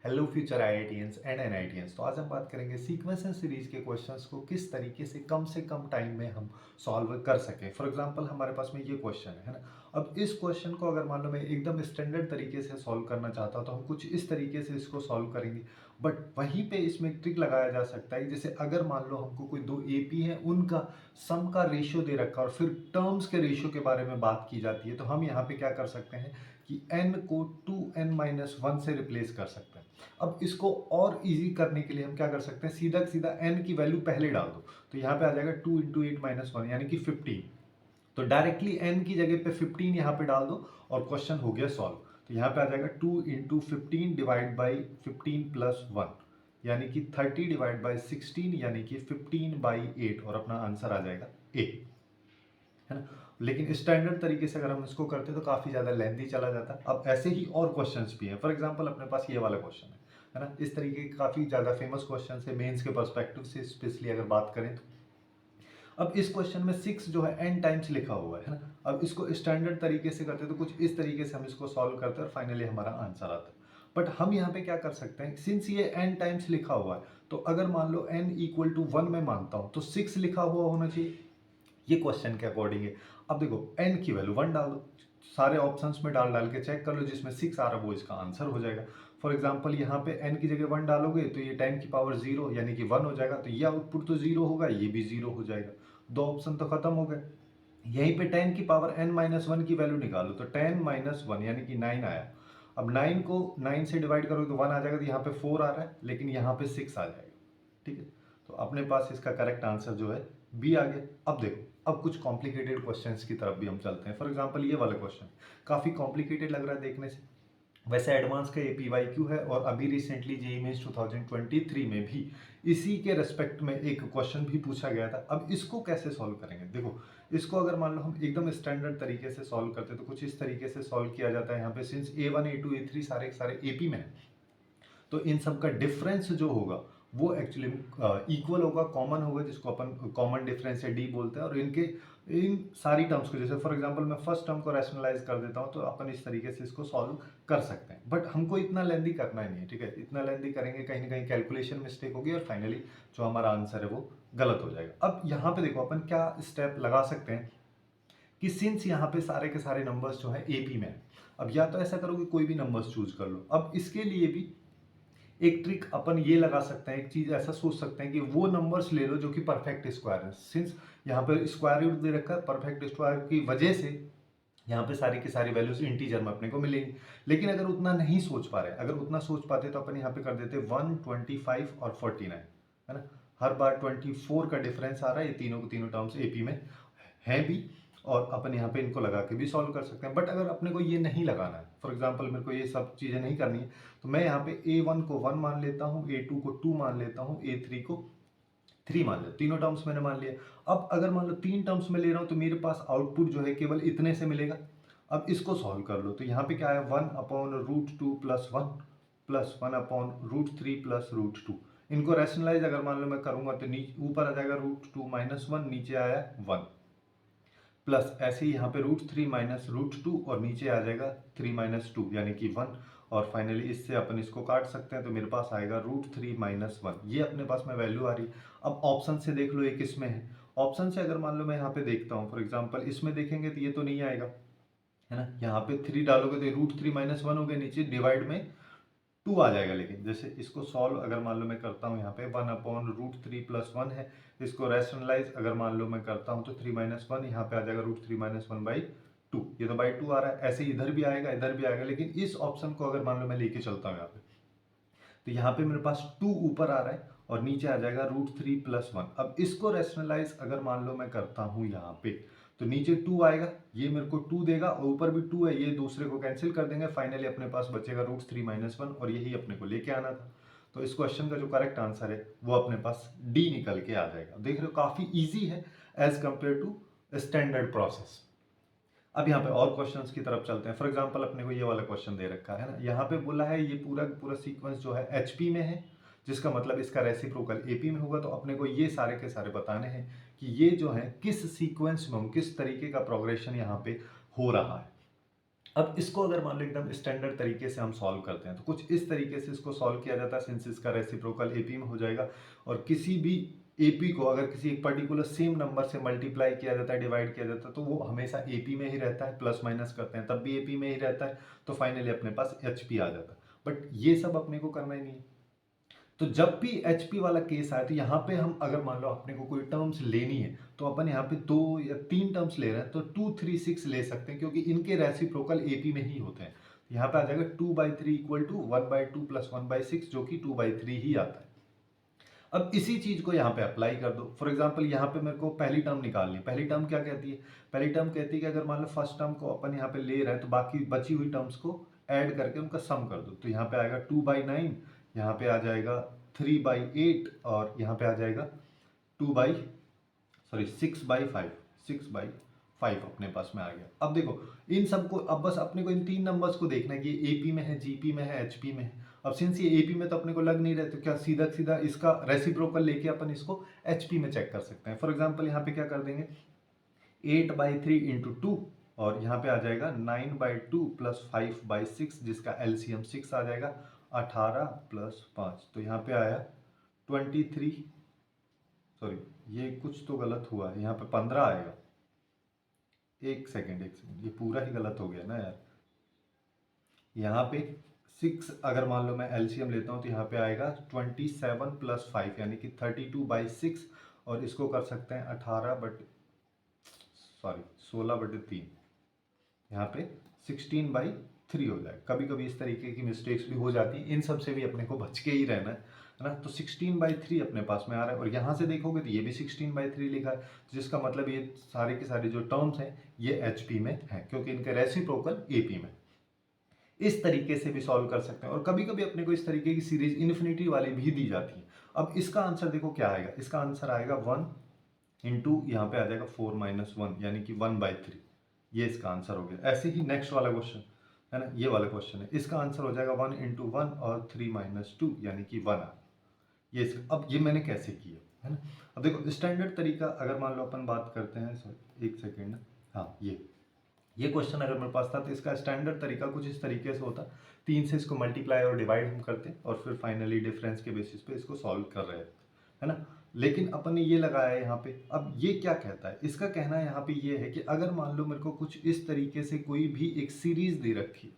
Hello future IITians and NITians. तो आज हम बात करेंगे सीक्वेंस एंड सीरीज के क्वेश्चंस को किस तरीके से कम टाइम में हम सॉल्व कर सकें। फॉर एग्जांपल हमारे पास में ये क्वेश्चन है ना। अब इस क्वेश्चन को अगर मान लो मैं एकदम स्टैंडर्ड तरीके से सॉल्व करना चाहता हूँ तो हम कुछ इस तरीके से इसको सॉल्व करेंगे। बट वहीं पे इसमें एक ट्रिक लगाया जा सकता है, जैसे अगर मान लो हमको कोई दो एपी है, उनका सम का रेशियो दे रखा है और फिर टर्म्स के रेशियो के बारे में बात की जाती है, तो हम यहाँ पे क्या कर सकते हैं कि n को 2n-1 से रिप्लेस कर सकते हैं। अब इसको और इजी करने के लिए हम क्या कर सकते हैं, सीधा सीधा n की वैल्यू पहले डाल दो, तो यहाँ पे आ जाएगा 2 इंटू 8-1 यानी कि 15। तो डायरेक्टली n की जगह पे 15 यहाँ पे डाल दो और क्वेश्चन हो गया सॉल्व। तो यहाँ पे आ जाएगा 2 इंटू 15 डिवाइड बाई 15 प्लस 1 यानी कि 30 डिवाइड बाई 16 यानी कि 15/8 और अपना आंसर आ जाएगा a, है ना। लेकिन स्टैंडर्ड तरीके से अगर हम इसको करते तो काफ़ी ज़्यादा लेंथी चला जाता। अब ऐसे ही और क्वेश्चंस भी हैं। फॉर एग्जांपल अपने पास ये वाला क्वेश्चन है ना। इस तरीके के काफ़ी ज़्यादा फेमस क्वेश्चन है मेंस के पर्सपेक्टिव से, स्पेशली अगर बात करें तो। अब इस क्वेश्चन में 6 जो है n टाइम्स लिखा हुआ है ना। अब इसको स्टैंडर्ड तरीके से करते तो कुछ इस तरीके से हम इसको सॉल्व करते और फाइनली हमारा आंसर आता। बट हम यहाँ पे क्या कर सकते हैं, सिंस ये n टाइम्स लिखा हुआ है तो अगर मान लो n इक्वल टू 1 मैं मानता हूँ तो 6 लिखा हुआ होना चाहिए, ये क्वेश्चन के अकॉर्डिंग है। अब देखो n की वैल्यू 1 डाल दो, सारे ऑप्शंस में डाल डाल के चेक कर लो, जिसमें 6 आ रहा है वो इसका आंसर हो जाएगा। फॉर एग्जांपल यहाँ पे n की जगह 1 डालोगे तो ये 10 की पावर 0 यानी कि 1 हो जाएगा, तो ये आउटपुट तो 0 होगा, ये भी 0 हो जाएगा। दो ऑप्शन तो खत्म हो गए। यहीं पे 10 की पावर n-1 की वैल्यू निकालो तो 10-1 यानी कि 9 आया। अब 9 को 9 से डिवाइड करोगे तो 1 आ जाएगा, तो यहाँ पे 4 आ रहा है लेकिन यहाँ पे 6 आ जाएगा। ठीक है, तो अपने पास इसका करेक्ट आंसर जो है बी आ गया। अब देखो, अब कुछ कॉम्प्लिकेटेड क्वेश्चंस की तरफ भी हम चलते हैं। फॉर एग्जांपल ये वाला क्वेश्चन काफ़ी कॉम्प्लिकेटेड लग रहा है देखने से, वैसे एडवांस का APYQ है और अभी रिसेंटली जेईई मेंस 2023 में भी इसी के रेस्पेक्ट में एक क्वेश्चन भी पूछा गया था। अब इसको कैसे सॉल्व करेंगे, देखो इसको अगर मान लो हम एकदम स्टैंडर्ड तरीके से सॉल्व करते तो कुछ इस तरीके से सॉल्व किया जाता है। यहाँ पे सिंस A1 A2 A3 सारे सारे AP में है, तो इन सब का डिफरेंस जो होगा वो एक्चुअली इक्वल होगा, कॉमन होगा, जिसको अपन कॉमन डिफरेंस या डी बोलते हैं। और इनके इन सारी टर्म्स को, जैसे फॉर एग्जांपल मैं फर्स्ट टर्म को रैशनलाइज कर देता हूँ तो अपन इस तरीके से इसको सॉल्व कर सकते हैं। बट हमको इतना लेंदी करना ही नहीं है, ठीक है। इतना लेंदी करेंगे कहीं ना कहीं कैलकुलेशन मिस्टेक होगी और फाइनली जो हमारा आंसर है वो गलत हो जाएगा। अब यहाँ पे देखो अपन क्या स्टेप लगा सकते हैं कि सिंस यहाँ पे सारे के सारे नंबर्स जो है AP में है, अब या तो ऐसा करो कि कोई भी नंबर्स चूज कर लो। अब इसके लिए भी एक ट्रिक अपन ये लगा सकते हैं, एक चीज ऐसा सोच सकते हैं कि वो नंबर्स ले लो जो कि परफेक्ट स्क्वायर है। सिंस यहाँ पे स्क्वायर रूट दे रखा है, परफेक्ट स्क्वायर की वजह से यहाँ पे सारी की सारी वैल्यूज इंटीजर में अपने को मिलेंगी। लेकिन अगर उतना नहीं सोच पा रहे, अगर उतना सोच पाते तो अपन यहाँ पे कर देते 1, 25 और 49, है ना। हर बार 24 का डिफरेंस आ रहा है, ये तीनों को तीनों टर्म्स AP में है भी, और अपन यहाँ पे इनको लगा के भी सॉल्व कर सकते हैं। बट अगर अपने को ये नहीं लगाना है, फॉर एग्जांपल मेरे को ये सब चीज़ें नहीं करनी है, तो मैं यहाँ पे A1 को 1 मान लेता हूँ, A2 को 2 मान लेता हूँ, A3 को 3 मान लेता हूँ। तीनों टर्म्स मैंने मान लिया। अब अगर मान लो 3 टर्म्स में ले रहा हूँ तो मेरे पास आउटपुट जो है केवल इतने से मिलेगा। अब इसको सॉल्व कर लो तो यहाँ पे क्या है, 1/√2 प्लस 1 प्लस 1/√3 प्लस √2। इनको रैशनलाइज अगर मान लो मैं करूंगा तो नीचे ऊपर आ जाएगा √2 - 1, नीचे आया 1 प्लस ऐसे ही यहाँ पे √3 - √2 और नीचे आ जाएगा 3 - 2 यानी कि 1। और फाइनली इससे अपन इसको काट सकते हैं तो मेरे पास आएगा √3 - 1, ये अपने पास में वैल्यू आ रही है। अब ऑप्शन से देख लो ये किस में है। ऑप्शन से अगर मान लो मैं यहाँ पे देखता हूँ, फॉर एग्जाम्पल इसमें देखेंगे तो ये तो नहीं आएगा, है ना। यहाँ पे 3 डालोगे तो √3 - 1 हो गया, नीचे डिवाइड में 2 आ जाएगा। लेकिन जैसे इसको सॉल्व अगर मान लो मैं करता हूँ, यहाँ पे 1/√3 प्लस 1 है, इसको रैशनलाइज अगर मान लो मैं करता हूँ तो 3 - 1 यहाँ पे आ जाएगा √3 - 1/2, ये तो बाई 2 आ रहा है। ऐसे इधर भी आएगा इधर भी आएगा, लेकिन इस ऑप्शन को अगर मान लो मैं लेके चलता हूँ यहाँ पे, तो यहाँ पे मेरे पास 2 ऊपर आ रहा है और नीचे आ जाएगा √3 प्लस 1। अब इसको रैशनलाइज अगर मान लो मैं करता हूँ यहाँ पे, तो नीचे 2 आएगा, ये मेरे को 2 देगा और ऊपर भी 2 है, ये दूसरे को कैंसिल कर देंगे। फाइनली अपने पास बचेगा √3 - 1 और यही अपने को लेके आना था। तो इस क्वेश्चन का जो करेक्ट आंसर है वो अपने पास डी निकल के आ जाएगा। देख रहे हो काफी ईजी है as compare to standard process. अब यहाँ पे और क्वेश्चंस की तरफ चलते हैं। फॉर एग्जांपल अपने को ये वाला क्वेश्चन दे रखा है ना, यहाँ पे बोला है ये पूरा पूरा सीक्वेंस जो है HP में है, जिसका मतलब इसका रेसिप्रोकल AP में होगा। तो अपने को ये सारे के सारे बताने हैं कि ये जो है किस सीक्वेंस में, किस तरीके का प्रोग्रेशन यहाँ पे हो रहा है। अब इसको अगर मान लो एकदम स्टैंडर्ड तरीके से हम सॉल्व करते हैं तो कुछ इस तरीके से इसको सॉल्व किया जाता है, सिंस इसका रेसिप्रोकल एपी में हो जाएगा। और किसी भी एपी को अगर किसी एक पर्टिकुलर सेम नंबर से मल्टीप्लाई किया जाता है, डिवाइड किया जाता है, तो वो हमेशा एपी में ही रहता है, प्लस माइनस करते हैं तब भी एपी में ही रहता है, तो फाइनली अपने पास एचपी आ जाता है। बट ये सब अपने को करना ही नहीं है। तो जब भी एचपी वाला केस आए तो यहाँ पे हम अगर मान लो अपने को कोई टर्म्स लेनी है तो अपन यहाँ पे 2 या 3 टर्म्स ले रहे हैं तो 2, 3, 6 ले सकते हैं, क्योंकि इनके रेसिप्रोकल एपी में ही होते हैं। यहाँ पे आ जाएगा 2/3 इक्वल टू 1/2 प्लस 1/6, जो कि 2/3 ही आता है। अब इसी चीज को यहाँ पे अप्लाई कर दो। फॉर एग्जाम्पल यहाँ पे मेरे को पहली टर्म निकालनी है। पहली टर्म क्या कहती है? पहली टर्म कहती है कि अगर मान लो फर्स्ट टर्म को अपन यहाँ पे ले रहे हैं तो बाकी बची हुई टर्म्स को ऐड करके उनका सम कर दो। तो यहाँ पे आएगा 2/9, यहाँ पे आ जाएगा 3/8 और यहाँ पे आ जाएगा 6/5, 6/5 अपने पास में आ गया। अब देखो इन सबको, अब बस अपने को इन 3 नंबर्स को देखना है कि एपी में है, जीपी में है, एचपी में है। अब सिंस ये एपी में तो अपने को लग नहीं रहा, तो क्या सीधा सीधा इसका रेसिप्रोकल लेके अपन इसको एचपी में चेक कर सकते हैं। फॉर एग्जांपल यहाँ पे क्या कर देंगे, 8/3 इंटू 2 और यहाँ पे आ जाएगा 9/2 प्लस 5/6, जिसका एलसीएम 6 आ जाएगा, 18 प्लस 5, तो यहाँ पे आया 23। सॉरी ये कुछ तो गलत हुआ है, यहाँ पे 15 आएगा। एक सेकेंड, ये पूरा ही गलत हो गया ना यार। यहाँ पे 6 अगर मान लो मैं एलसीएम लेता हूँ तो यहाँ पे आएगा 27 प्लस 5 यानी कि 32/6, और इसको कर सकते हैं 16/3, यहाँ पे 16/3 हो जाए। कभी कभी इस तरीके की मिस्टेक्स भी हो जाती है, इन सब से भी अपने को बच के ही रहना है ना। तो 16/3 अपने पास में आ रहा है, और यहाँ से देखोगे तो ये भी 16/3 लिखा है, जिसका मतलब ये सारे के सारे जो टर्म्स हैं ये एचपी में है, क्योंकि इनके रेसिप्रोकल एपी में। इस तरीके से भी सॉल्व कर सकते हैं। और कभी कभी अपने को इस तरीके की सीरीज इन्फिनिटी वाली भी दी जाती है। अब इसका आंसर देखो क्या आएगा, इसका आंसर आएगा 1 इंटू यहाँ पे आ जाएगा 4 - 1 यानी कि 1/3, ये इसका आंसर हो गया। ऐसे ही नेक्स्ट वाला क्वेश्चन है ना, ये वाला क्वेश्चन है, इसका आंसर हो जाएगा 1 इंटू 1 और 3 - 2 यानी कि 1 आ। ये अब ये मैंने कैसे किया है ना। अब देखो स्टैंडर्ड तरीका अगर मान लो अपन बात करते हैं, सॉरी एक सेकेंड, हाँ ये क्वेश्चन अगर मेरे पास था तो इसका स्टैंडर्ड तरीका कुछ इस तरीके से होता, 3 से इसको मल्टीप्लाई और डिवाइड हम करते और फिर फाइनली डिफरेंस के बेसिस पे इसको सॉल्व कर रहे हैं ना। लेकिन अपन ने ये लगाया है यहाँ पे। अब ये क्या कहता है, इसका कहना है यहाँ पे ये है कि अगर मान लो मेरे को कुछ इस तरीके से कोई भी एक सीरीज दे रखी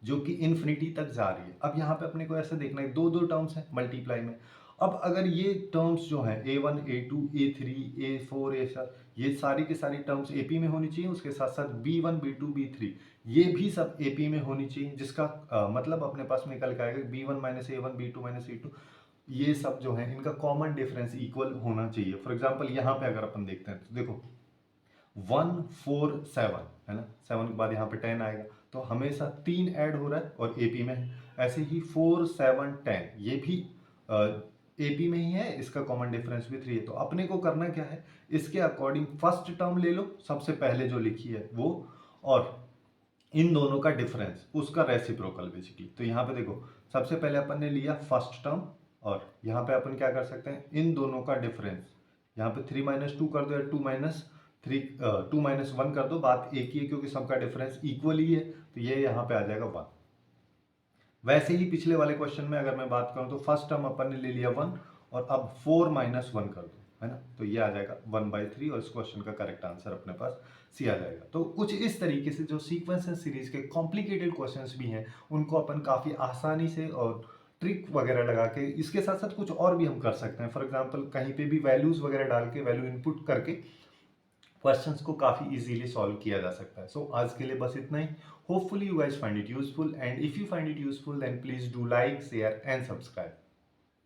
जो कि इन्फिनिटी तक जा रही है। अब यहाँ पे अपने को ऐसे देखना है, दो टर्म्स हैं मल्टीप्लाई में। अब अगर ये टर्म्स जो हैं a1, a2, a3, a4, a7, ये सारी की सारी टर्म्स एपी में होनी चाहिए, उसके साथ साथ b1, b2, b3 ये भी सब एपी में होनी चाहिए, जिसका मतलब अपने पास में निकल के आएगा b1 - a1, b2 - a2, ये सब जो है इनका कॉमन डिफरेंस इक्वल होना चाहिए। फॉर एग्जाम्पल यहाँ पे अगर अपन देखते हैं तो देखो 1, 4, 7 है ना, 7 के बाद यहाँ पे 10 आएगा, तो हमेशा 3 ऐड हो रहा है और एपी में है। ऐसे ही 4, 7, 10 ये भी एपी में ही है, इसका कॉमन डिफरेंस भी 3 है। तो अपने को करना क्या है, इसके अकॉर्डिंग फर्स्ट टर्म ले लो सबसे पहले जो लिखी है वो, और इन दोनों का डिफरेंस उसका रेसिप्रोकल बेसिकली। तो यहाँ पे देखो सबसे पहले अपन ने लिया फर्स्ट टर्म, और यहाँ पे अपन क्या कर सकते हैं, इन दोनों का डिफरेंस यहाँ पे 3 - 2 कर दो या 2 - 1 कर दो, बात एक ही है क्योंकि सबका डिफरेंस इक्वल ही है, तो ये यहाँ पे आ जाएगा 1। वैसे ही पिछले वाले क्वेश्चन में अगर मैं बात करूं तो फर्स्ट टर्म अपन ने ले लिया 1 और अब 4 - 1 कर दो, है ना, तो ये आ जाएगा 1/3 और इस क्वेश्चन का करेक्ट आंसर अपने पास सी आ जाएगा। तो कुछ इस तरीके से जो सीक्वेंस सीरीज के कॉम्प्लिकेटेड क्वेश्चंस भी हैं उनको अपन काफ़ी आसानी से और ट्रिक वगैरह लगा के, इसके साथ साथ कुछ और भी हम कर सकते हैं। फॉर एग्जाम्पल कहीं पे भी वैल्यूज वगैरह डाल के, वैल्यू इनपुट करके क्वेश्चंस को काफ़ी इजीली सॉल्व किया जा सकता है। सो आज के लिए बस इतना ही। Hopefully you guys find it useful, and if you find it useful then please do like, share and subscribe.